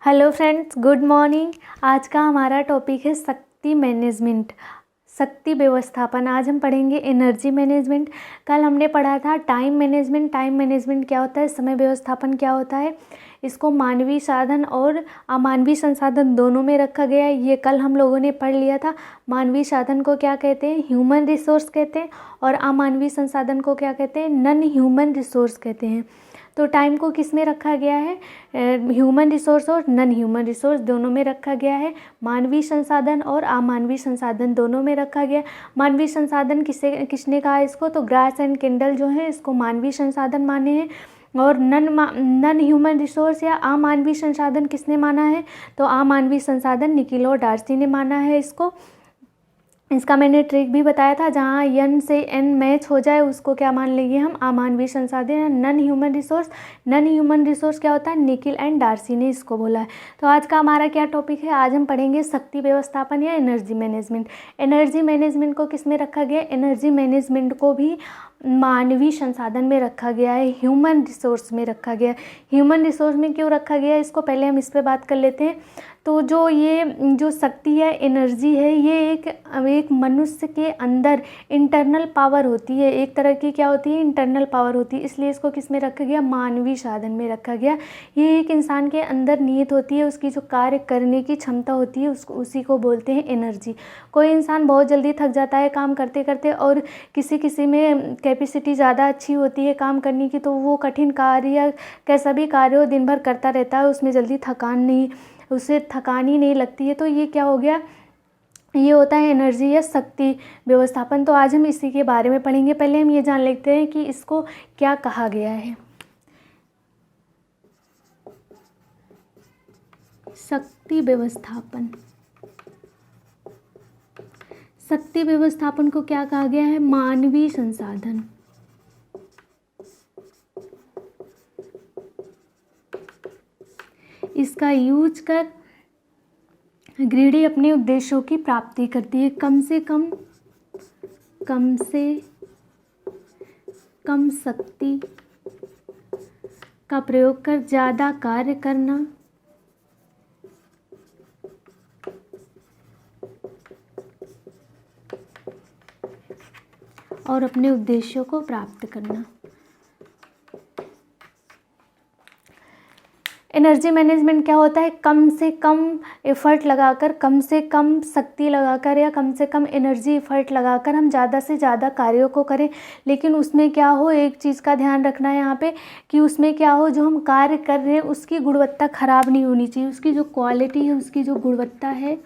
Hello friends, good morning. आज का हमारा टॉपिक है शक्ति मैनेजमेंट, शक्ति व्यवस्थापन। आज हम पढ़ेंगे एनर्जी मैनेजमेंट। कल हमने पढ़ा था टाइम मैनेजमेंट। टाइम मैनेजमेंट क्या होता है, समय व्यवस्थापन क्या होता है। इसको मानवीय साधन और अमानवीय संसाधन दोनों में रखा गया है। ये कल हम लोगों ने पढ़ लिया था। मानवीय साधन को क्या कहते हैं, ह्यूमन रिसोर्स कहते हैं, और अमानवीय संसाधन को क्या कहते हैं, नॉन ह्यूमन रिसोर्स कहते हैं। तो टाइम को किस में रखा गया है, ह्यूमन रिसोर्स और नॉन ह्यूमन रिसोर्स दोनों में रखा गया है। मानवीय संसाधन और अमानवीय संसाधन दोनों में रखा गया है। मानवीय संसाधन किसने कहा इसको, तो ग्रास एंड किंडल जो है इसको मानवीय संसाधन माने हैं। और नॉन ह्यूमन रिसोर्स या अमानवीय संसाधन किसने माना है, तो अमानवीय संसाधन निकिल और डार्सी ने माना है इसको। इसका मैंने ट्रिक भी बताया था, जहाँ एन से एन मैच हो जाए उसको क्या मान लेंगे हम, अमानवीय संसाधन। Non human resource, non human resource क्या होता है, निकिल एंड डार्सी ने इसको बोला है। तो आज का हमारा क्या टॉपिक है, आज हम पढ़ेंगे शक्ति व्यवस्थापन या एनर्जी मैनेजमेंट। एनर्जी मैनेजमेंट को किस में रखा गया, एनर्जी मैनेजमेंट को भी मानवीय संसाधन में रखा गया है, ह्यूमन रिसोर्स में रखा गया है। ह्यूमन रिसोर्स में क्यों रखा गया है इसको, पहले हम इस पर बात कर लेते हैं। तो जो शक्ति है, एनर्जी है, ये एक मनुष्य के अंदर इंटरनल पावर होती है। एक तरह की क्या होती है, इंटरनल पावर होती है। इसलिए इसको किस में रखा गया, मानवीय साधन में रखा गया। ये एक इंसान के अंदर निहित होती है, उसकी जो कार्य करने की क्षमता होती है उसी को बोलते हैं एनर्जी। कोई इंसान बहुत जल्दी थक जाता है काम करते करते, और किसी में कैपेसिटी ज़्यादा अच्छी होती है काम करने की, तो वो कठिन कार्य या कैसा भी कार्य हो दिन भर करता रहता है, उसमें जल्दी उसे थकान ही नहीं लगती है। तो ये क्या हो गया, ये होता है एनर्जी या शक्ति व्यवस्थापन। तो आज हम इसी के बारे में पढ़ेंगे। पहले हम ये जान लेते हैं कि इसको क्या कहा गया है। शक्ति व्यवस्थापन, शक्ति व्यवस्थापन को क्या कहा गया है, मानवीय संसाधन। इसका यूज कर ग्रीडी अपने उद्देश्यों की प्राप्ति करती है। कम से कम शक्ति का प्रयोग कर ज़्यादा कार्य करना और अपने उद्देश्यों को प्राप्त करना। एनर्जी मैनेजमेंट क्या होता है, कम से कम एफर्ट लगाकर, कम से कम शक्ति लगाकर या कम से कम एनर्जी एफर्ट लगाकर हम ज़्यादा से ज़्यादा कार्यों को करें। लेकिन उसमें क्या हो, एक चीज़ का ध्यान रखना है यहाँ पे, कि उसमें क्या हो, जो हम कार्य कर रहे हैं उसकी गुणवत्ता खराब नहीं होनी चाहिए। उसकी जो क्वालिटी है, उसकी जो गुणवत्ता है,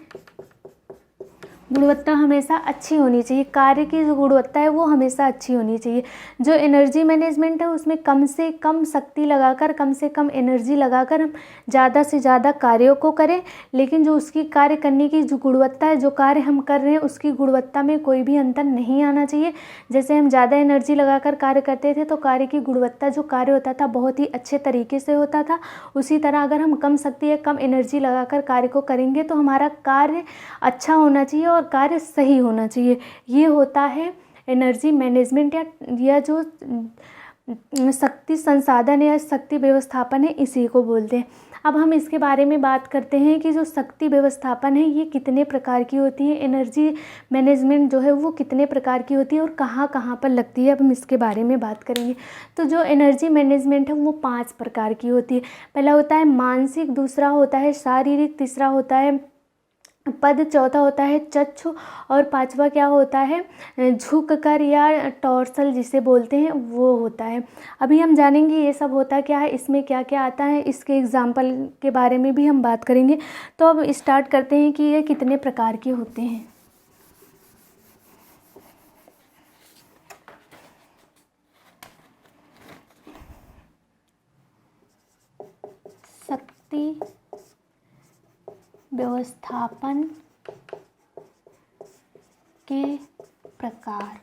गुणवत्ता हमेशा अच्छी होनी चाहिए। कार्य की जो गुणवत्ता है वो हमेशा अच्छी होनी चाहिए। जो एनर्जी मैनेजमेंट है उसमें कम से कम शक्ति लगाकर, कम से कम एनर्जी लगाकर हम ज़्यादा से ज़्यादा कार्यों को करें। लेकिन जो उसकी कार्य करने की जो गुणवत्ता है, जो कार्य हम कर रहे हैं उसकी गुणवत्ता में कोई भी अंतर नहीं आना चाहिए। जैसे हम ज़्यादा एनर्जी लगाकर कार्य करते थे तो कार्य की गुणवत्ता, जो कार्य होता था बहुत ही अच्छे तरीके से होता था। उसी तरह अगर हम कम शक्ति या कम एनर्जी लगाकर कार्य को करेंगे तो हमारा कार्य अच्छा होना चाहिए और कार्य सही होना चाहिए। ये होता है एनर्जी मैनेजमेंट या जो शक्ति संसाधन या शक्ति व्यवस्थापन है, इसी को बोलते हैं। अब हम इसके बारे में बात करते हैं कि जो शक्ति व्यवस्थापन है ये कितने प्रकार की होती है, एनर्जी मैनेजमेंट जो है वो कितने प्रकार की होती है और कहाँ कहाँ पर लगती है। अब हम इसके बारे में बात करेंगे। तो जो एनर्जी मैनेजमेंट है वो 5 प्रकार की होती है। पहला होता है मानसिक, दूसरा होता है शारीरिक, तीसरा होता है पद, चौथा होता है चक्षु, और पांचवा क्या होता है, झुक कर या टॉर्सल जिसे बोलते हैं वो होता है। अभी हम जानेंगे ये सब होता क्या है, इसमें क्या क्या आता है, इसके एग्जाम्पल के बारे में भी हम बात करेंगे। तो अब स्टार्ट करते हैं कि ये कितने प्रकार के होते हैं। शक्ति व्यवस्थापन के प्रकार।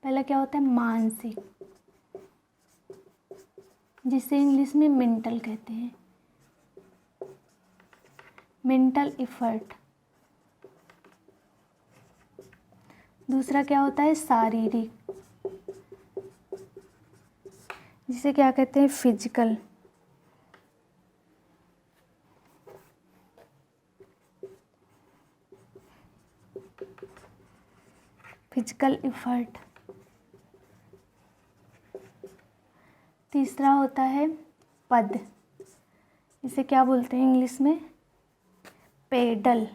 पहला क्या होता है, मानसिक, जिसे इंग्लिश में मेंटल कहते हैं, मेंटल एफर्ट। दूसरा क्या होता है, शारीरिक, इसे क्या कहते हैं? फिजिकल। Physical effort. तीसरा होता है पद, इसे क्या बोलते हैं इंग्लिश में? पेडल।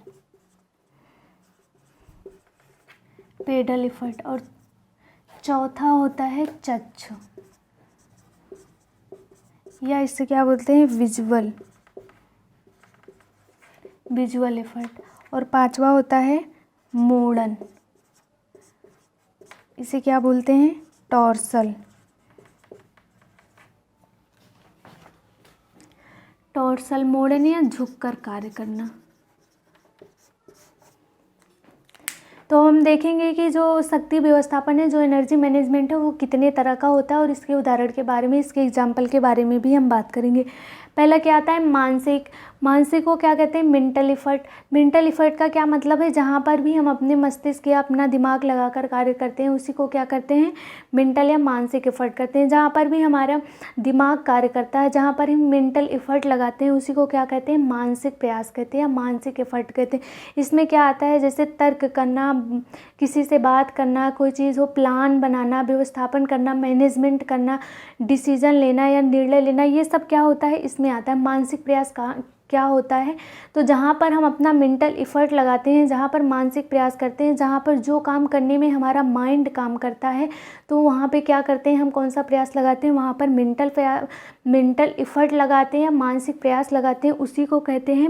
Pedal effort. और चौथा होता है चच्छ, या इसे क्या बोलते हैं? विजुअल। Visual effort. और पांचवा होता है मोड़न, इसे क्या बोलते हैं? टॉर्सल। टॉर्सल मोड़न या झुककर कार्य करना। तो हम देखेंगे कि जो शक्ति व्यवस्थापन है, जो एनर्जी मैनेजमेंट है, वो कितने तरह का होता है और इसके उदाहरण के बारे में, इसके एग्जाम्पल के बारे में भी हम बात करेंगे। पहला क्या आता है? मानसिक। मानसिक को क्या कहते हैं? Mental effort. मेंटल इफर्ट का क्या मतलब है? जहाँ पर भी हम अपने मस्तिष्क या अपना दिमाग लगाकर कार्य करते हैं उसी को क्या करते हैं? मेंटल या मानसिक इफर्ट करते हैं। जहाँ पर भी हमारा दिमाग कार्य करता है, जहाँ पर हम मेंटल इफर्ट लगाते हैं उसी को क्या कहते हैं? मानसिक प्रयास कहते हैं या मानसिक इफर्ट कहते हैं। इसमें क्या आता है? जैसे तर्क करना, किसी से बात करना, कोई चीज़ हो, प्लान बनाना, व्यवस्थापन करना, मैनेजमेंट करना, डिसीजन लेना या निर्णय लेना, ये सब क्या होता है? इसमें आता है। मानसिक प्रयास का क्या होता है? तो जहाँ पर हम अपना मेंटल इफ़र्ट लगाते हैं, जहाँ पर मानसिक प्रयास करते हैं, जहाँ पर जो काम करने में हमारा माइंड काम करता है, तो वहाँ पे क्या करते हैं? हम कौन सा प्रयास लगाते हैं? वहाँ पर मेंटल इफ़र्ट लगाते हैं या मानसिक प्रयास लगाते हैं, उसी को कहते हैं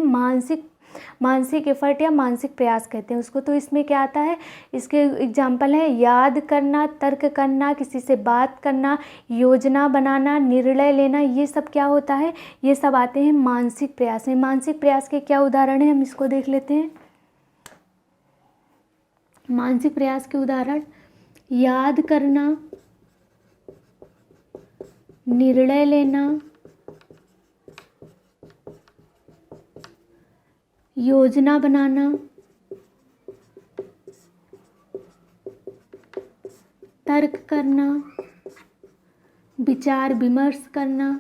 मानसिक एफर्ट या मानसिक प्रयास कहते हैं उसको। तो इसमें क्या आता है? इसके एग्जाम्पल है याद करना, तर्क करना, किसी से बात करना, योजना बनाना, निर्णय लेना, ये सब क्या होता है? ये सब आते हैं मानसिक प्रयास में। मानसिक प्रयास के क्या उदाहरण हैं? हम इसको देख लेते हैं। मानसिक प्रयास के उदाहरण: याद करना, निर्णय लेना, योजना बनाना, तर्क करना, विचार विमर्श करना।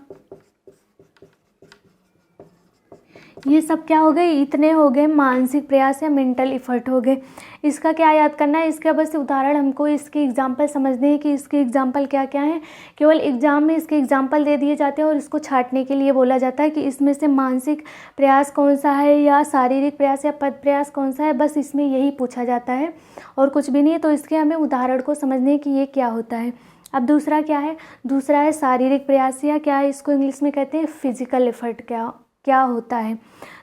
ये सब क्या हो गए? इतने हो गए मानसिक प्रयास या मेंटल इफर्ट हो गए। इसका क्या याद करना है? इसका बस उदाहरण हमको इसके एग्जाम्पल समझने हैं कि इसके एग्जाम्पल क्या क्या हैं। केवल एग्जाम में इसके एग्जाम्पल दे दिए जाते हैं और इसको छांटने के लिए बोला जाता है कि इसमें से मानसिक प्रयास कौन सा है या शारीरिक प्रयास या पद प्रयास कौन सा है, बस इसमें यही पूछा जाता है और कुछ भी नहीं है। तो इसके हमें उदाहरण को समझने हैं कि ये क्या होता है। अब दूसरा क्या है? दूसरा है शारीरिक प्रयास, या क्या है इसको इंग्लिश में कहते हैं फिजिकल एफर्ट। क्या होता है?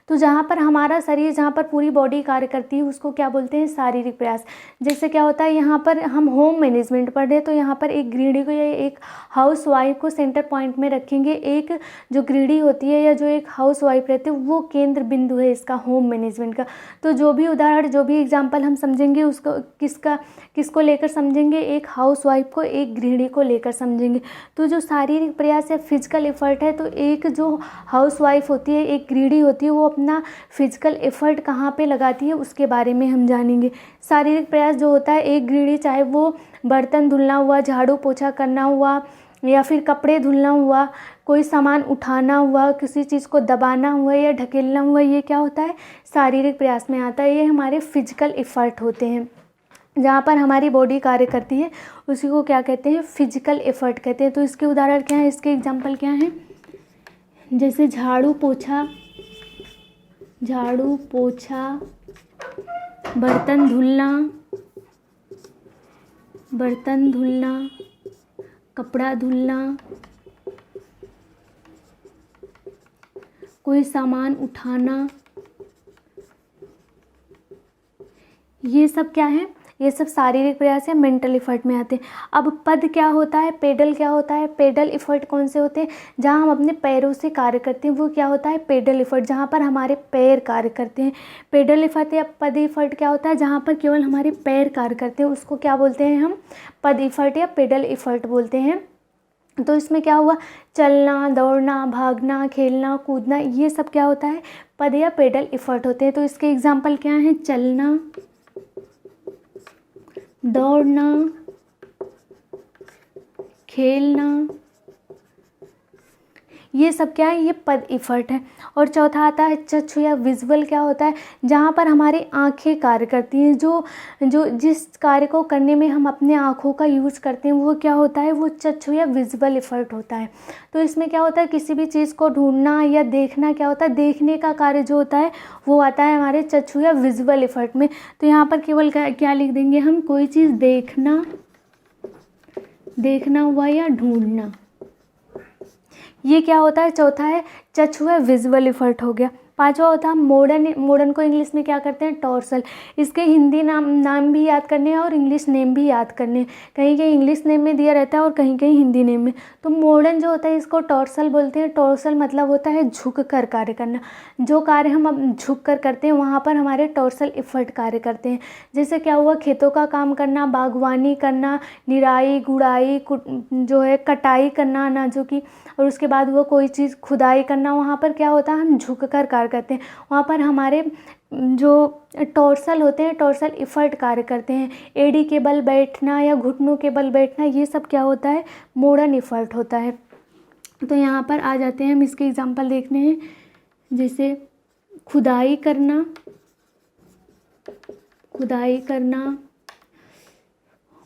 तो जहाँ पर हमारा शरीर, जहाँ पर पूरी बॉडी कार्य करती है उसको क्या बोलते हैं? शारीरिक प्रयास। जैसे क्या होता है, यहाँ पर हम होम मैनेजमेंट पढ़ रहे हैं तो यहाँ पर एक गृहिणी को या एक हाउस वाइफ को सेंटर पॉइंट में रखेंगे। एक जो गृहिणी होती है या जो एक हाउस वाइफ रहती है वो केंद्र बिंदु है इसका होम मैनेजमेंट का। तो जो भी उदाहरण, जो भी एग्जाम्पल हम समझेंगे उसको किसको लेकर समझेंगे? एक हाउस वाइफ को, एक गृहिणी को लेकर समझेंगे। तो जो शारीरिक प्रयास या फिजिकल एफर्ट है, तो एक जो हाउस वाइफ होती है, एक गृहिणी होती है, वो अपना फिजिकल एफर्ट कहाँ पे लगाती है उसके बारे में हम जानेंगे। शारीरिक प्रयास जो होता है, एक गृहिणी चाहे वो बर्तन धुलना हुआ, झाड़ू पोछा करना हुआ या फिर कपड़े धुलना हुआ, कोई सामान उठाना हुआ, किसी चीज़ को दबाना हुआ या ढकेलना हुआ, ये क्या होता है? शारीरिक प्रयास में आता है। ये हमारे फिजिकल एफर्ट होते हैं। जहाँ पर हमारी बॉडी कार्य करती है उसी को क्या कहते हैं? फिजिकल एफर्ट कहते हैं। तो इसके उदाहरण क्या हैं? इसके एग्जाम्पल क्या हैं? जैसे झाड़ू पोछा, बर्तन धुलना, कपड़ा धुलना, कोई सामान उठाना, ये सब क्या है? ये सब शारीरिक प्रयास या मेंटल इफर्ट में आते हैं। अब पद क्या होता है? पेडल क्या होता है? पेडल इफर्ट कौन से होते हैं? जहाँ हम अपने पैरों से कार्य करते हैं वो क्या होता है? पेडल इफर्ट, जहाँ पर हमारे पैर कार्य करते हैं। पेडल इफर्ट या पद इफर्ट क्या होता है? जहाँ पर केवल हमारे पैर कार्य करते हैं उसको क्या बोलते हैं हम? पद इफर्ट या पेडल इफर्ट बोलते हैं। तो इसमें क्या हुआ? चलना, दौड़ना, भागना, खेलना, कूदना, ये सब क्या होता है? पद या पेडल इफर्ट होते हैं। तो इसके एग्जाम्पल क्या हैं? चलना, दौड़ना, खेलना, ये सब क्या है, ये पद इफर्ट है। और चौथा आता है चक्षु या विजुअल, क्या होता है, जहाँ पर हमारी आँखें कार्य करती हैं, जो जो जिस कार्य को करने में हम अपने आँखों का यूज़ करते हैं वो क्या होता है, वो चक्षु या विजुअल इफर्ट होता है। तो इसमें क्या होता है, किसी भी चीज़ को ढूंढना या देखना, क्या होता है, देखने का कार्य जो होता है वो आता है हमारे चक्षु या विजुअल इफर्ट में। तो यहाँ पर केवल क्या लिख देंगे हम, कोई चीज़ देखना हुआ या ढूंढना, ये क्या होता है, चौथा है चक्षु या विजुअल इफर्ट हो गया। पांचवा होता है मॉडर्न को इंग्लिश में क्या करते हैं, टॉर्सल। इसके हिंदी नाम भी याद करने हैं और इंग्लिश नेम भी याद करने हैं। कहीं कहीं इंग्लिश नेम में दिया रहता है और कहीं कहीं हिंदी नेम में। तो मॉडर्न जो होता है इसको टॉर्सल बोलते हैं। टॉर्सल मतलब होता है झुक कर कार्य करना। जो कार्य हम अब झुक कर करते हैं वहाँ पर हमारे टॉर्सल इफर्ट कार्य करते हैं। जैसे क्या हुआ, खेतों का काम करना, बागवानी करना, निराई गुड़ाई, जो है कटाई करना अनाजों की, और उसके बाद वो कोई चीज़ खुदाई करना, वहाँ पर क्या होता है, हम झुक कर कार्य करते हैं। वहाँ पर हमारे जो टॉर्सल होते हैं, टॉर्सल इफर्ट कार्य करते हैं। एड़ी के बल बैठना या घुटनों के बल बैठना, ये सब क्या होता है, मॉडर्न इफर्ट होता है। तो यहाँ पर आ जाते हैं, हम इसके एग्जांपल देखने हैं। जैसे खुदाई करना,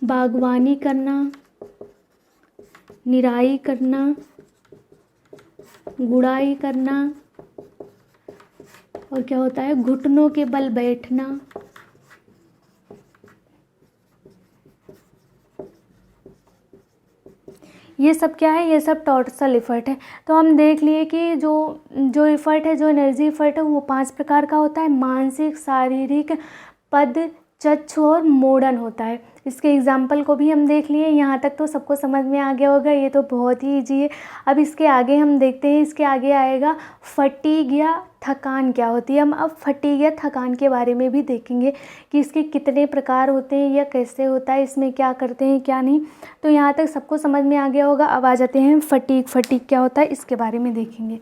बागवानी करना, निराई करना, गुड़ाई करना, और क्या होता है, घुटनों के बल बैठना। ये सब क्या है, ये सब टॉर्सल इफर्ट है। तो हम देख लिए कि जो इफर्ट है, जो एनर्जी इफर्ट है, वो 5 प्रकार का होता है। मानसिक, शारीरिक, पद, चक्षु और मॉडर्न होता है। इसके एग्जाम्पल को भी हम देख लिए। यहाँ तक तो सबको समझ में आ गया होगा, ये तो बहुत ही ईजी है। अब इसके आगे हम देखते हैं, इसके आगे आएगा फटीग या थकान क्या होती है। हम अब फटीग या थकान के बारे में भी देखेंगे कि इसके कितने प्रकार होते हैं या कैसे होता है, इसमें क्या करते हैं क्या नहीं। तो यहाँ तक सबको समझ में आ गया होगा। अब आ जाते हैं फटीग क्या होता है, इसके बारे में देखेंगे।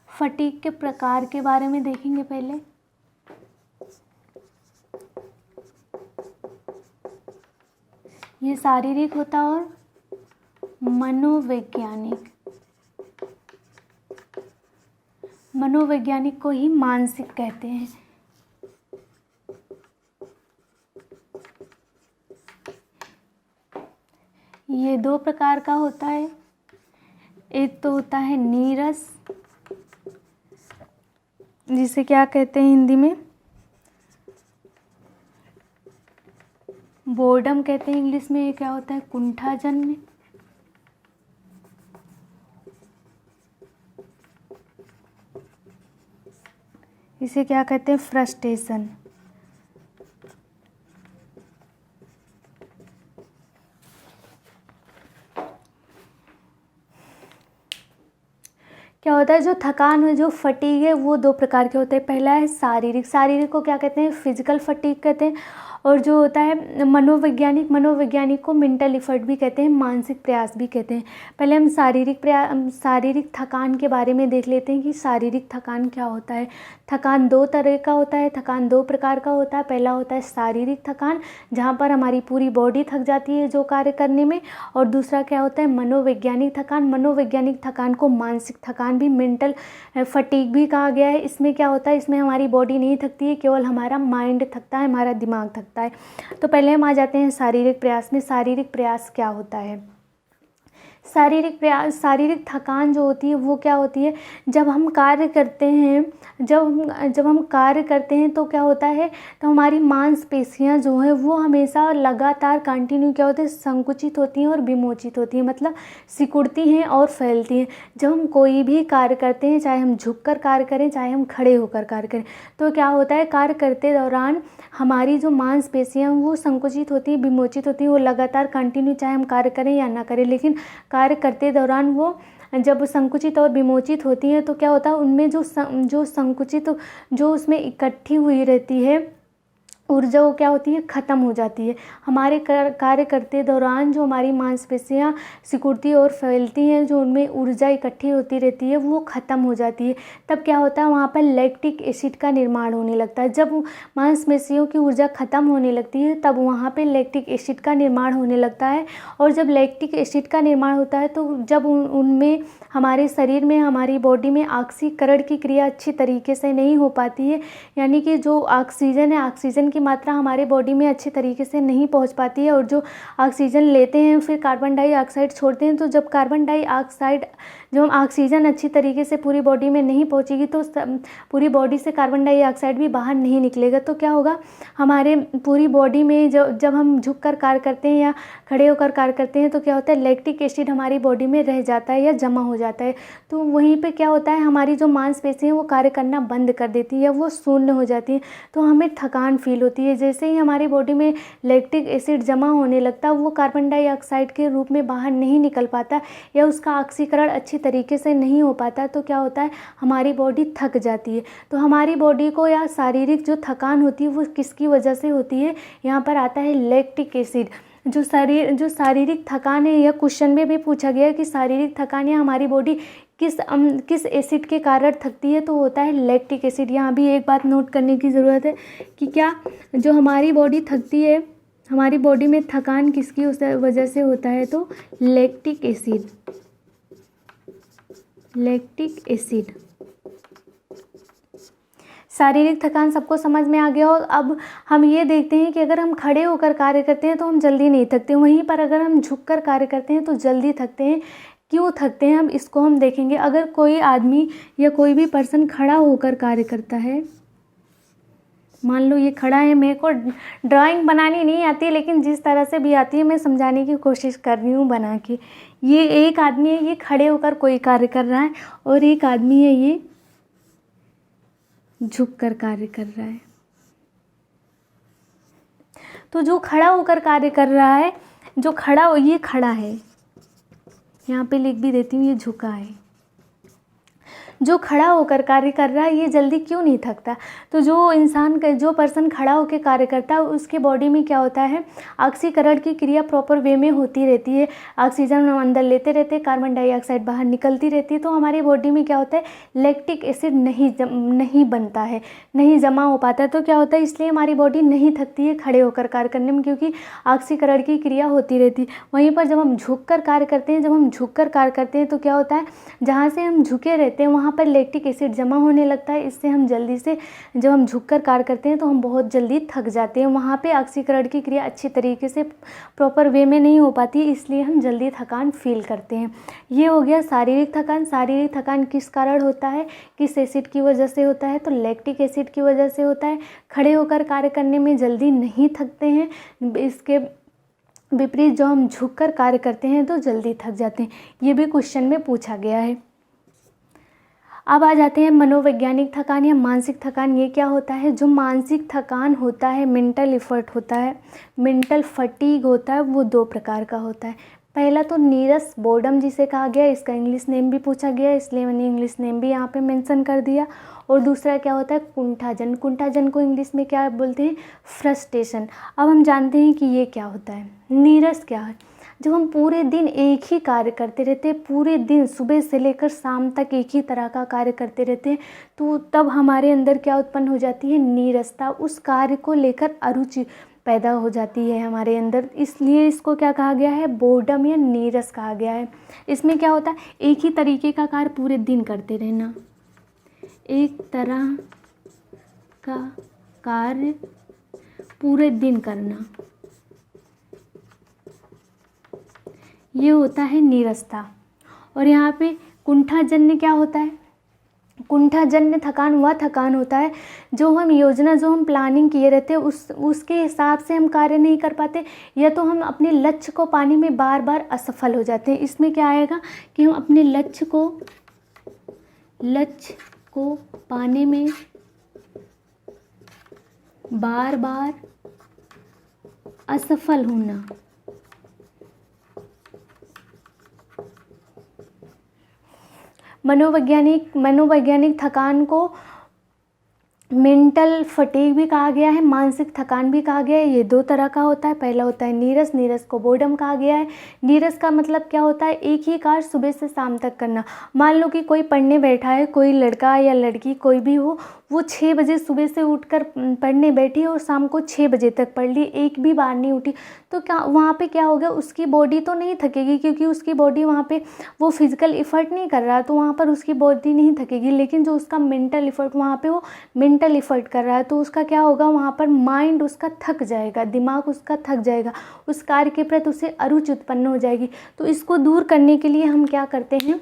फटीग के प्रकार के बारे में देखेंगे पहले। ये शारीरिक होता और मनोवैज्ञानिक को ही मानसिक कहते हैं। ये 2 प्रकार का होता है। एक तो होता है नीरस, जिसे क्या कहते हैं हिंदी में, बोर्डम कहते हैं इंग्लिश में। ये क्या होता है, कुंठाजन्य। इसे क्या कहते हैं, फ्रस्ट्रेशन। क्या होता है, जो थकान है, जो फटीग है, वो 2 प्रकार के होते हैं। पहला है शारीरिक को क्या कहते हैं, फिजिकल फटीग कहते हैं। और जो होता है मनोवैज्ञानिक को मेंटल इफर्ट भी कहते हैं, मानसिक प्रयास भी कहते हैं। पहले हम शारीरिक थकान के बारे में देख लेते हैं कि शारीरिक थकान क्या होता है। थकान 2 तरह का होता है, थकान 2 प्रकार का होता है। पहला होता है शारीरिक थकान, जहाँ पर हमारी पूरी बॉडी थक जाती है जो कार्य करने में। और दूसरा क्या होता है, मनोवैज्ञानिक थकान को मानसिक थकान भी, मेंटल फटीग भी कहा गया है। इसमें क्या होता है, इसमें हमारी बॉडी नहीं थकती है, केवल हमारा माइंड थकता है, हमारा दिमाग थकता है। तो पहले हम आ जाते हैं शारीरिक प्रयास में। शारीरिक प्रयास क्या होता है, शारीरिक थकान जो होती है वो क्या होती है, जब हम कार्य करते हैं तो क्या होता है, तो हमारी मांसपेशियां जो है वो हमेशा लगातार कंटिन्यू क्या होते हैं, संकुचित होती हैं और विमोचित होती हैं, मतलब सिकुड़ती हैं और फैलती हैं। जब हम कोई भी कार्य करते हैं, चाहे हम झुककर कार्य करें चाहे हम खड़े होकर कार्य करें, तो क्या होता है, कार्य करते दौरान हमारी जो मांसपेशियां वो संकुचित होती हैं, विमोचित होती हैं, वो लगातार कंटिन्यू, चाहे हम कार्य करें या ना करें, लेकिन कार्य करते दौरान वो जब संकुचित और विमोचित होती हैं तो क्या होता है, उनमें जो संकुचित जो उसमें इकट्ठी हुई रहती है ऊर्जा वो क्या होती है, ख़त्म हो जाती है। हमारे कार्य करते दौरान जो हमारी मांसपेशियाँ सिकुड़ती और फैलती हैं, जो उनमें ऊर्जा इकट्ठी होती रहती है वो ख़त्म हो जाती है। तब क्या होता है, वहाँ पर लैक्टिक एसिड का निर्माण होने लगता है। जब मांसपेशियों की ऊर्जा ख़त्म होने लगती है तब वहाँ पर लैक्टिक एसिड का निर्माण होने लगता है। और जब लैक्टिक एसिड का निर्माण होता है तो जब उनमें हमारे शरीर में, हमारी बॉडी में ऑक्सीकरण की क्रिया अच्छी तरीके से नहीं हो पाती है, यानी कि जो ऑक्सीजन है, ऑक्सीजन की मात्रा हमारे बॉडी में अच्छे तरीके से नहीं पहुंच पाती है, और जो ऑक्सीजन लेते हैं फिर कार्बन डाइऑक्साइड छोड़ते हैं। तो जब कार्बन डाइऑक्साइड, जो ऑक्सीजन अच्छी तरीके से पूरी बॉडी में नहीं पहुंचेगी तो पूरी बॉडी से कार्बन डाइऑक्साइड भी बाहर नहीं निकलेगा। तो क्या होगा, हमारे पूरी बॉडी में जब हम झुक कर कार्य करते हैं या खड़े होकर कार्य करते हैं तो क्या होता है, लैक्टिक एसिड हमारी बॉडी में रह जाता है या जमा हो जाता है। तो वहीं पे क्या होता है, हमारी जो मांसपेशियाँ वो कार्य करना बंद कर देती है, वो शून्य हो जाती है। तो हमें थकान फील होती है। जैसे ही हमारी बॉडी में लैक्टिक एसिड जमा होने लगता है, वो कार्बन डाइऑक्साइड के रूप में बाहर नहीं निकल पाता या उसका ऑक्सीकरण अच्छी तरीके से नहीं हो पाता, तो क्या होता है, हमारी बॉडी थक जाती है। तो हमारी बॉडी को या शारीरिक जो थकान होती है वो किसकी वजह से होती है, यहाँ पर आता है लैक्टिक एसिड। जो शारीरिक थकान है, यह क्वेश्चन में भी पूछा गया है कि शारीरिक थकान या हमारी बॉडी किस एसिड के कारण थकती है, तो होता है लैक्टिक एसिड। यहाँ भी एक बात नोट करने की ज़रूरत है कि क्या जो हमारी बॉडी थकती है, हमारी बॉडी में थकान किसकी वजह से होता है, तो लैक्टिक एसिड। Lactic acid. शारीरिक थकान सबको समझ में आ गया हो। अब हम ये देखते हैं कि अगर हम खड़े होकर कार्य करते हैं तो हम जल्दी नहीं थकते, वहीं पर अगर हम झुककर कार्य करते हैं तो जल्दी थकते हैं। क्यों थकते हैं, इसको हम देखेंगे। अगर कोई आदमी या कोई भी पर्सन खड़ा होकर कार्य करता है, मान लो ये खड़ा है, मेरे को ड्राइंग बनानी नहीं आती लेकिन जिस तरह से भी आती है मैं समझाने की कोशिश कर रही हूँ बना के। ये एक आदमी है, ये खड़े होकर कोई कार्य कर रहा है, और एक आदमी है ये झुककर कार्य कर रहा है। तो जो खड़ा होकर कार्य कर रहा है, ये खड़ा है, यहाँ पे लिख भी देती हूँ, ये झुका है। जो खड़ा होकर कार्य कर रहा है ये जल्दी क्यों नहीं थकता, तो जो पर्सन खड़ा होकर कार्य करता है उसके बॉडी में क्या होता है, ऑक्सीकरण की क्रिया प्रॉपर वे में होती रहती है। ऑक्सीजन हम अंदर लेते रहते हैं, कार्बन डाइऑक्साइड बाहर निकलती रहती है। तो हमारी बॉडी में क्या होता है, लैक्टिक एसिड नहीं बनता है, नहीं जमा हो पाता है। तो क्या होता है, इसलिए हमारी बॉडी नहीं थकती है खड़े होकर कार्य करने में, क्योंकि ऑक्सीकरण की क्रिया होती रहती है। वहीं पर जब हम झुककर कार्य करते हैं तो क्या होता है, जहाँ से हम झुके रहते हैं वहाँ पर लैक्टिक एसिड जमा होने लगता है। इससे हम जल्दी से, जब हम झुककर कार्य करते हैं तो हम बहुत जल्दी थक जाते हैं। वहाँ पे ऑक्सीकरण की क्रिया अच्छी तरीके से प्रॉपर वे में नहीं हो पाती, इसलिए हम जल्दी थकान फील करते हैं। ये हो गया शारीरिक थकान। शारीरिक थकान किस कारण होता है, किस एसिड की वजह से होता है, तो लैक्टिक एसिड की वजह से होता है। खड़े होकर कार्य करने में जल्दी नहीं थकते हैं, इसके विपरीत जो हम झुककर कार्य करते हैं तो जल्दी थक जाते हैं। ये भी क्वेश्चन में पूछा गया है। अब आ जाते हैं मनोवैज्ञानिक थकान या मानसिक थकान। ये क्या होता है, जो मानसिक थकान होता है, मेंटल एफर्ट होता है, मेंटल फटीग होता है, वो दो प्रकार का होता है। पहला तो नीरस, बोर्डम जिसे कहा गया, इसका इंग्लिश नेम भी पूछा गया इसलिए मैंने इंग्लिश नेम भी यहाँ पे मेंशन कर दिया। और दूसरा क्या होता है, कुंठाजन। कुंठाजन को इंग्लिश में क्या बोलते हैं, फ्रस्ट्रेशन। अब हम जानते हैं कि ये क्या होता है। नीरस क्या है, जब हम पूरे दिन एक ही कार्य करते रहते हैं, पूरे दिन सुबह से लेकर शाम तक एक ही तरह का कार्य करते रहते हैं, तो तब हमारे अंदर क्या उत्पन्न हो जाती है, नीरसता। उस कार्य को लेकर अरुचि पैदा हो जाती है हमारे अंदर, इसलिए इसको क्या कहा गया है, बोर्डम या नीरस कहा गया है। इसमें क्या होता है, एक ही तरीके का कार्य पूरे दिन करते रहना, एक तरह का कार्य पूरे दिन करना, ये होता है नीरसता। और यहाँ पे कुंठाजन्य क्या होता है, कुंठाजन्य थकान वह थकान होता है जो हम प्लानिंग किए रहते हैं उसके हिसाब से हम कार्य नहीं कर पाते, या तो हम अपने लक्ष्य को पाने में बार बार असफल हो जाते हैं। इसमें क्या आएगा कि हम अपने लक्ष्य को पाने में बार बार असफल होना। मनोवैज्ञानिक थकान को मेंटल फटीग भी कहा गया है, मानसिक थकान भी कहा गया है। ये दो तरह का होता है। पहला होता है नीरस, नीरस को बोर्डम कहा गया है। नीरस का मतलब क्या होता है, एक ही कार्य सुबह से शाम तक करना। मान लो कि कोई पढ़ने बैठा है, कोई लड़का या लड़की कोई भी हो, वो 6 बजे सुबह से उठकर पढ़ने बैठी और शाम को 6 बजे तक पढ़ ली, एक भी बार नहीं उठी, तो क्या वहाँ पे क्या होगा, उसकी बॉडी तो नहीं थकेगी, क्योंकि उसकी बॉडी वहाँ पे वो फिजिकल इफ़र्ट नहीं कर रहा, तो वहाँ पर उसकी बॉडी नहीं थकेगी। लेकिन जो उसका मेंटल इफ़र्ट, वहाँ पे वो मेंटल इफ़र्ट कर रहा है, तो उसका क्या होगा, वहाँ पर माइंड उसका थक जाएगा, दिमाग उसका थक जाएगा, उस कार्य के प्रति उसे अरुचि उत्पन्न हो जाएगी। तो इसको दूर करने के लिए हम क्या करते हैं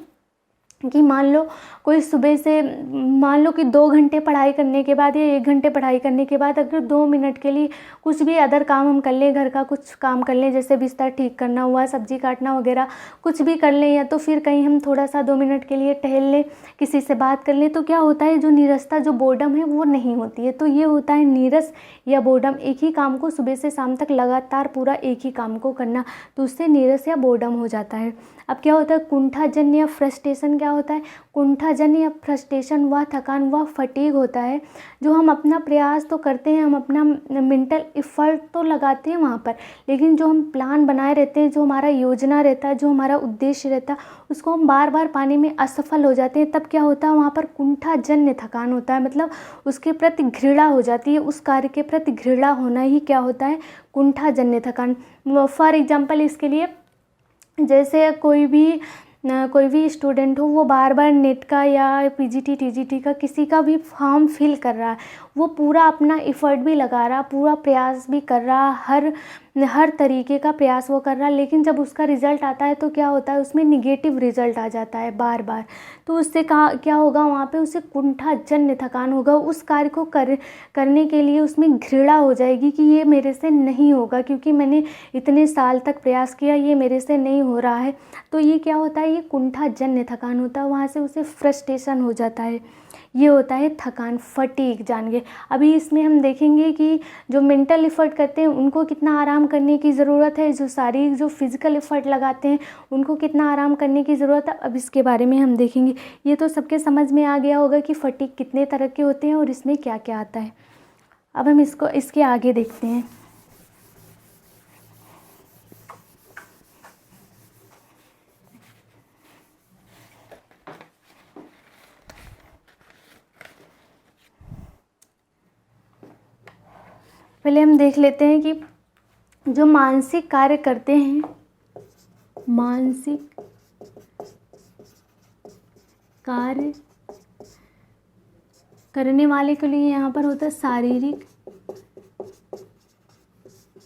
कि मान लो कोई सुबह से, मान लो कि 2 घंटे पढ़ाई करने के बाद या 1 घंटे पढ़ाई करने के बाद अगर 2 मिनट के लिए कुछ भी अदर काम हम कर लें, घर का कुछ काम कर लें, जैसे बिस्तर ठीक करना हुआ, सब्जी काटना वगैरह कुछ भी कर लें, या तो फिर कहीं हम थोड़ा सा 2 मिनट के लिए टहल लें, किसी से बात कर लें, तो क्या होता है, जो नीरसता, जो बोर्डम है वो नहीं होती है। तो ये होता है नीरस या बोर्डम, एक ही काम को सुबह से शाम तक लगातार पूरा एक ही काम को करना, तो उससे नीरस या बोर्डम हो जाता है। अब क्या होता है, कुंठाजन्य या फ्रस्ट्रेशन क्या होता है, कुंठाजन्य या फ्रस्ट्रेशन वह थकान, वह फटीग होता है जो हम अपना प्रयास तो करते हैं, हम अपना मेंटल इफ़र्ट तो लगाते हैं वहाँ पर, लेकिन जो हम प्लान बनाए रहते हैं, जो हमारा योजना रहता है, जो हमारा उद्देश्य रहता है, उसको हम बार बार पाने में असफल हो जाते हैं। तब क्या होता है, वहाँ पर कुंठाजन्य थकान होता है, मतलब उसके प्रति घृणा हो जाती है, उस कार्य के प्रति घृणा होना ही क्या होता है, कुंठाजन्य थकान। फॉर एग्जाम्पल इसके लिए, जैसे कोई भी स्टूडेंट हो, वो बार बार नेट का या पीजीटी टीजीटी का किसी का भी फॉर्म फिल कर रहा है, वो पूरा अपना इफ़र्ट भी लगा रहा, पूरा प्रयास भी कर रहा, हर तरीके का प्रयास वो कर रहा, लेकिन जब उसका रिज़ल्ट आता है तो क्या होता है, उसमें निगेटिव रिज़ल्ट आ जाता है बार बार। तो उससे क्या होगा, वहाँ पे उसे कुंठाजन्य थकान होगा, उस कार्य को करने के लिए उसमें घृणा हो जाएगी कि ये मेरे से नहीं होगा, क्योंकि मैंने इतने साल तक प्रयास किया, ये मेरे से नहीं हो रहा है। तो ये क्या होता है, ये कुंठाजन्य थकान होता है, वहाँ से उसे फ्रस्ट्रेशन हो जाता है। ये होता है थकान, फटीग जान गए। अभी इसमें हम देखेंगे कि जो मेंटल इफ़र्ट करते हैं उनको कितना आराम करने की ज़रूरत है, जो शारीरिक जो फिज़िकल इफ़र्ट लगाते हैं उनको कितना आराम करने की ज़रूरत है, अब इसके बारे में हम देखेंगे। ये तो सबके समझ में आ गया होगा कि फटीग कितने तरह के होते हैं और इसमें क्या क्या आता है। अब हम इसके आगे देखते हैं। पहले हम देख लेते हैं कि जो मानसिक कार्य करते हैं, मानसिक कार्य करने वाले के लिए यहाँ पर होता है शारीरिक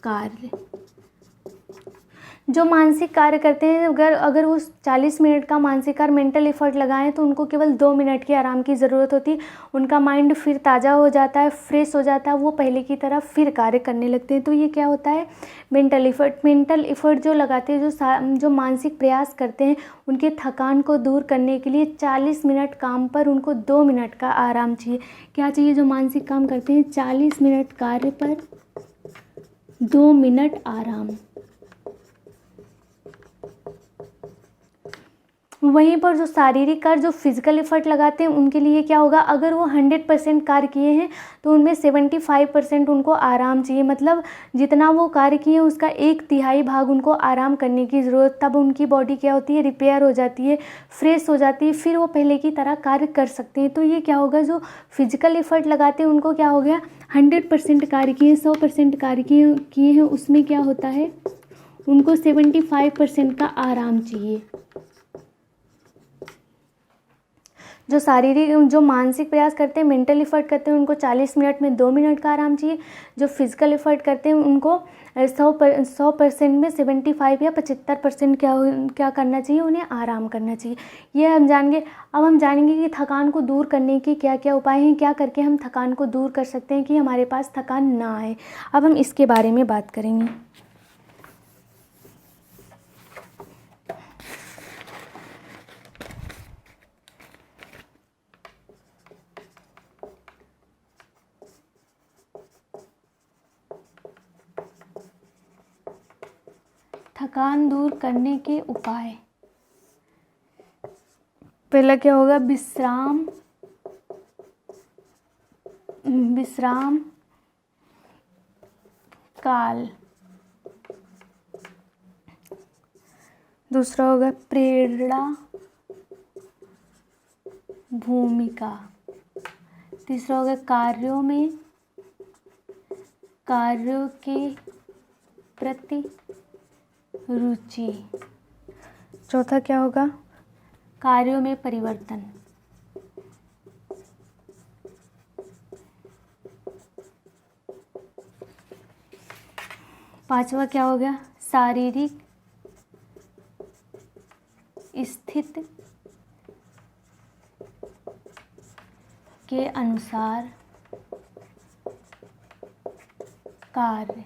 कार्य। जो मानसिक कार्य करते हैं, अगर वो 40 मिनट का मानसिक कार्य मेंटल इफ़र्ट लगाएं तो उनको केवल 2 मिनट की आराम की ज़रूरत होती है। उनका माइंड फिर ताज़ा हो जाता है, फ्रेश हो जाता है, वो पहले की तरह फिर कार्य करने लगते हैं। तो ये क्या होता है, मेंटल इफ़र्ट जो लगाते हैं, जो मानसिक प्रयास करते हैं, उनके थकान को दूर करने के लिए 40 मिनट काम पर उनको 2 मिनट का आराम चाहिए। क्या चाहिए, जो मानसिक काम करते हैं 40 मिनट कार्य पर 2 मिनट आराम। वहीं पर जो शारीरिक कार्य, जो फिजिकल इफ़र्ट लगाते हैं, उनके लिए क्या होगा, अगर वो 100% कार्य किए हैं तो उनमें 75% उनको आराम चाहिए, मतलब जितना वो कार्य किए उसका 1/3 भाग उनको आराम करने की ज़रूरत। तब उनकी बॉडी क्या होती है, रिपेयर हो जाती है, फ्रेश हो जाती है, फिर वो पहले की तरह कार्य कर सकते हैं। तो ये क्या होगा, जो फिजिकल इफ़र्ट लगाते हैं उनको क्या हो गया, 100% कार्य किए, 100% कार्य किए हैं, उसमें क्या होता है, उनको 75% का आराम चाहिए। जो मानसिक प्रयास करते हैं, मेंटल इफ़र्ट करते हैं, उनको 40 मिनट में 2 मिनट का आराम चाहिए। जो फिजिकल इफ़र्ट करते हैं उनको 100% में 75 या 75% क्या करना चाहिए, उन्हें आराम करना चाहिए। ये हम जानेंगे। अब हम जानेंगे कि थकान को दूर करने के क्या क्या उपाय हैं, क्या करके हम थकान को दूर कर सकते हैं कि हमारे पास थकान ना आए। अब हम इसके बारे में बात करेंगे। थकान दूर करने के उपाय, पहला क्या होगा, विश्राम विश्राम काल। दूसरा होगा प्रेरणा भूमिका। तीसरा होगा कार्यों के प्रति रुचि। चौथा क्या होगा? कार्यों में परिवर्तन। पांचवा क्या हो गया? शारीरिक स्थिति के अनुसार कार्य।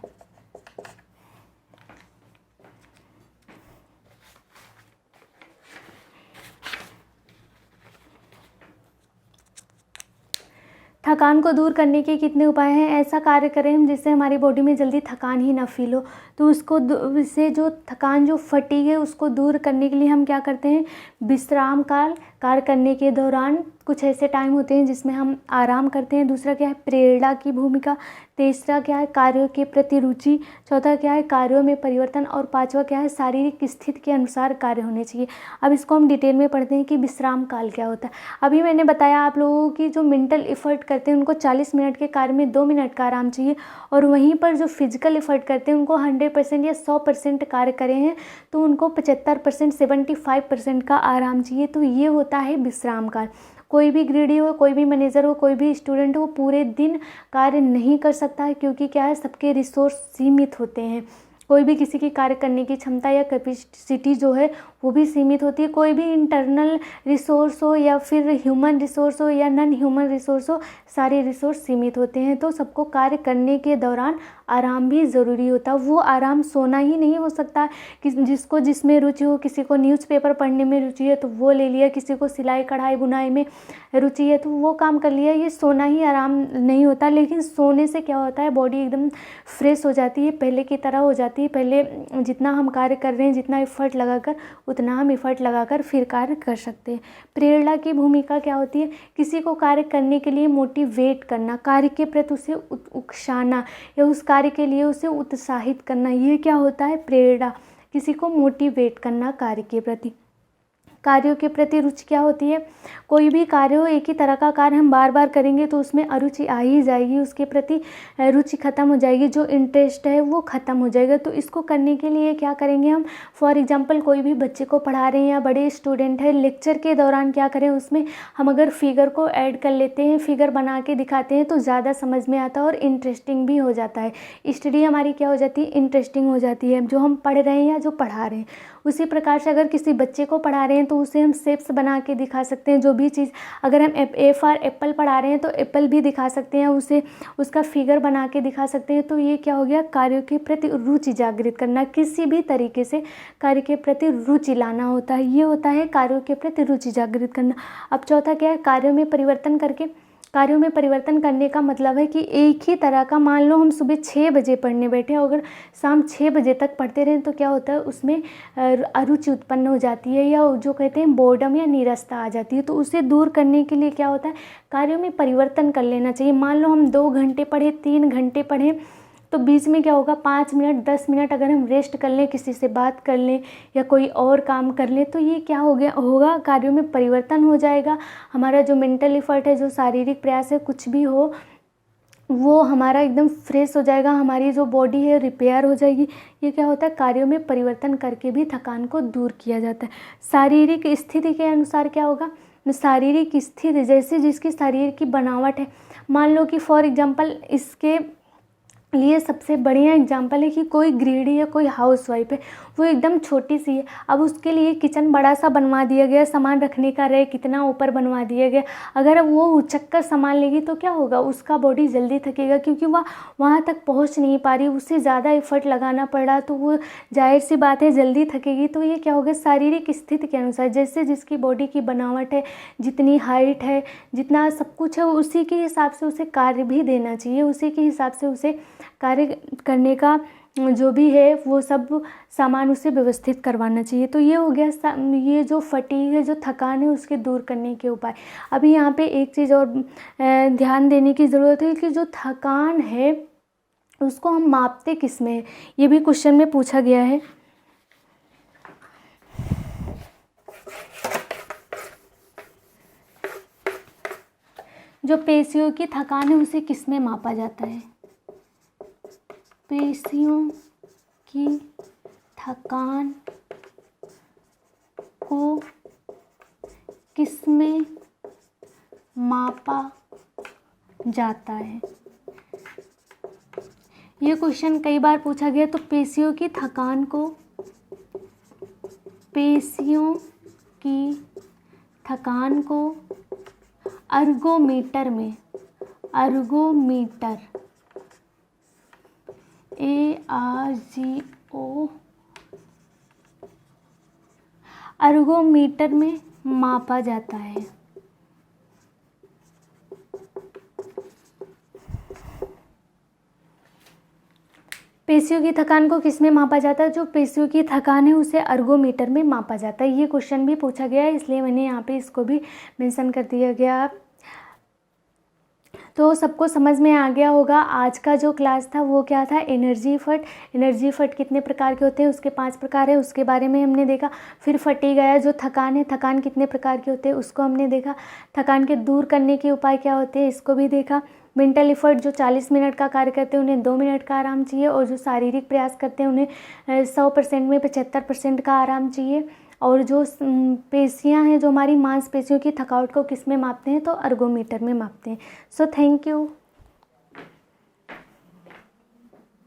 थकान को दूर करने के कितने उपाय हैं? ऐसा कार्य करें हम जिससे हमारी बॉडी में जल्दी थकान ही ना फील हो। तो उसको से जो थकान, जो फटीग है, उसको दूर करने के लिए हम क्या करते हैं? विश्राम काल, कार्य करने के दौरान कुछ ऐसे टाइम होते हैं जिसमें हम आराम करते हैं। दूसरा क्या है? प्रेरणा की भूमिका। तीसरा क्या है? कार्यों के प्रति रुचि। चौथा क्या है? कार्यों में परिवर्तन। और पांचवा क्या है? शारीरिक स्थिति के अनुसार कार्य होने चाहिए। अब इसको हम डिटेल में पढ़ते हैं कि विश्राम काल क्या होता है। अभी मैंने बताया आप लोगों की जो मेंटल एफर्ट करते हैं उनको 40 मिनट के कार्य में 2 मिनट का आराम चाहिए, और वहीं पर जो फिजिकल एफर्ट करते हैं उनको 100% या 100% कार्य करें हैं तो उनको 75%, 75% का आराम चाहिए। तो ये होता है विश्राम काल। कोई भी ग्रेडी हो, कोई भी मैनेजर हो, कोई भी स्टूडेंट हो, पूरे दिन कार्य नहीं कर सकता है, क्योंकि क्या है, सबके रिसोर्स सीमित होते हैं। कोई भी किसी की कार्य करने की क्षमता या कैपेसिटी जो है वो भी सीमित होती है। कोई भी इंटरनल रिसोर्स हो या फिर ह्यूमन रिसोर्स हो या नॉन ह्यूमन रिसोर्स हो, सारे रिसोर्स सीमित होते हैं। तो सबको कार्य करने के दौरान आराम भी ज़रूरी होता है। वो आराम सोना ही नहीं हो सकता कि जिसको जिसमें रुचि हो, किसी को न्यूज़पेपर पढ़ने में रुचि है तो वो ले लिया, किसी को सिलाई कढ़ाई बुनाई में रुचि है तो वो काम कर लिया। ये सोना ही आराम नहीं होता। लेकिन सोने से क्या होता है, बॉडी एकदम फ्रेश हो जाती है, पहले की तरह हो जाती है। पहले जितना हम कार्य कर रहे हैं, जितना एफर्ट लगाकर, उतना हम एफर्ट लगाकर फिर कार्य कर सकते हैं। प्रेरणा की भूमिका क्या होती है? किसी को कार्य करने के लिए मोटिवेट करना, कार्य के प्रति उसे उकसाना या उस कार्य के लिए उसे उत्साहित करना, ये क्या होता है? प्रेरणा। किसी को मोटिवेट करना कार्य के प्रति। कार्यों के प्रति रुचि क्या होती है? कोई भी कार्य हो, एक ही तरह का कार्य हम बार बार करेंगे तो उसमें अरुचि आ ही जाएगी, उसके प्रति रुचि खत्म हो जाएगी, जो इंटरेस्ट है वो खत्म हो जाएगा। तो इसको करने के लिए क्या करेंगे हम? फॉर एग्जांपल कोई भी बच्चे को पढ़ा रहे हैं या बड़े स्टूडेंट है, लेक्चर के दौरान क्या करें, उसमें हम अगर फिगर को ऐड कर लेते हैं, फिगर बना के दिखाते हैं तो ज़्यादा समझ में आता है और इंटरेस्टिंग भी हो जाता है। स्टडी हमारी क्या हो जाती है? इंटरेस्टिंग हो जाती है, जो हम पढ़ रहे हैं या जो पढ़ा रहे हैं। उसी प्रकार से अगर किसी बच्चे को पढ़ा रहे हैं तो उसे हम शेप्स बना के दिखा सकते हैं। जो भी चीज़, अगर हम ए फॉर एप्पल पढ़ा रहे हैं तो एप्पल भी दिखा सकते हैं, उसे उसका फिगर बना के दिखा सकते हैं। तो ये क्या हो गया? कार्यों के प्रति रुचि जागृत करना, किसी भी तरीके से कार्य के प्रति रुचि लाना होता है। ये होता है कार्यों के प्रति रुचि जागृत करना। अब चौथा क्या है? कार्यों में परिवर्तन करके। कार्यों में परिवर्तन करने का मतलब है कि एक ही तरह का, मान लो हम सुबह 6 बजे पढ़ने बैठे, अगर शाम 6 बजे तक पढ़ते रहें तो क्या होता है, उसमें अरुचि उत्पन्न हो जाती है, या जो कहते हैं बोर्डम या नीरसता आ जाती है। तो उसे दूर करने के लिए क्या होता है? कार्यों में परिवर्तन कर लेना चाहिए। मान लो हम 2 घंटे पढ़े, 3 घंटे पढ़े, तो बीच में क्या होगा, 5 मिनट 10 मिनट अगर हम रेस्ट कर लें, किसी से बात कर लें या कोई और काम कर लें, तो ये क्या होगा, कार्यों में परिवर्तन हो जाएगा। हमारा जो मेंटल एफर्ट है, जो शारीरिक प्रयास है, कुछ भी हो, वो हमारा एकदम फ्रेश हो जाएगा, हमारी जो बॉडी है रिपेयर हो जाएगी। ये क्या होता है? कार्यों में परिवर्तन करके भी थकान को दूर किया जाता है। शारीरिक स्थिति के अनुसार क्या होगा? शारीरिक स्थिति जैसे जिसकी शरीर की बनावट है, मान लो कि फॉर एग्जाम्पल इसके लिए सबसे बढ़िया एग्जांपल है कि कोई गृहिणी है, कोई हाउसवाइफ है, वो एकदम छोटी सी है। अब उसके लिए किचन बड़ा सा बनवा दिया गया, सामान रखने का रैक कितना ऊपर बनवा दिया गया। अगर वो उचक्कर सामान लेगी तो क्या होगा, उसका बॉडी जल्दी थकेगा, क्योंकि वह वहाँ तक पहुँच नहीं पा रही, उससे ज़्यादा एफर्ट लगाना पड़ रहा, तो वो जाहिर सी बात है जल्दी थकेगी। तो ये क्या होगा, शारीरिक स्थिति के अनुसार जैसे जिसकी बॉडी की बनावट है, जितनी हाइट है, जितना सब कुछ है, उसी के हिसाब से उसे कार्य भी देना चाहिए, उसी के हिसाब से उसे कार्य करने का जो भी है वो सब सामान उसे व्यवस्थित करवाना चाहिए। तो ये हो गया ये जो फटीग है, जो थकान है, उसके दूर करने के उपाय। अभी यहाँ पे एक चीज़ और ध्यान देने की ज़रूरत है कि जो थकान है उसको हम मापते किस में है, ये भी क्वेश्चन में पूछा गया है। जो पेशियों की थकान है उसे किस में मापा जाता है? पेशियों की थकान को किस में मापा जाता है? ये क्वेश्चन कई बार पूछा गया। तो पेशियों की थकान को अर्गोमीटर में, अर्गोमीटर में मापा जाता है। पेशियों की थकान को किस में मापा जाता है? जो पेशियों की थकान है उसे अर्गोमीटर में मापा जाता है। ये क्वेश्चन भी पूछा गया है, इसलिए मैंने यहाँ पे इसको भी मेंशन कर दिया गया। तो सबको समझ में आ गया होगा। आज का जो क्लास था वो क्या था? एनर्जी फट कितने प्रकार के होते हैं, उसके 5 प्रकार है, उसके बारे में हमने देखा। फिर फटी गया, जो थकान है, थकान कितने प्रकार के होते हैं उसको हमने देखा। थकान के दूर करने के उपाय क्या होते हैं इसको भी देखा। मेंटल एफर्ट जो 40 मिनट का कार्य करते हैं उन्हें 2 मिनट का आराम चाहिए, और जो शारीरिक प्रयास करते हैं उन्हें 100% में 75% का आराम चाहिए। और जो पेशियां हैं, जो हमारी मांसपेशियों की थकावट को किस में मापते हैं? तो अर्गोमीटर में मापते हैं। So thank you.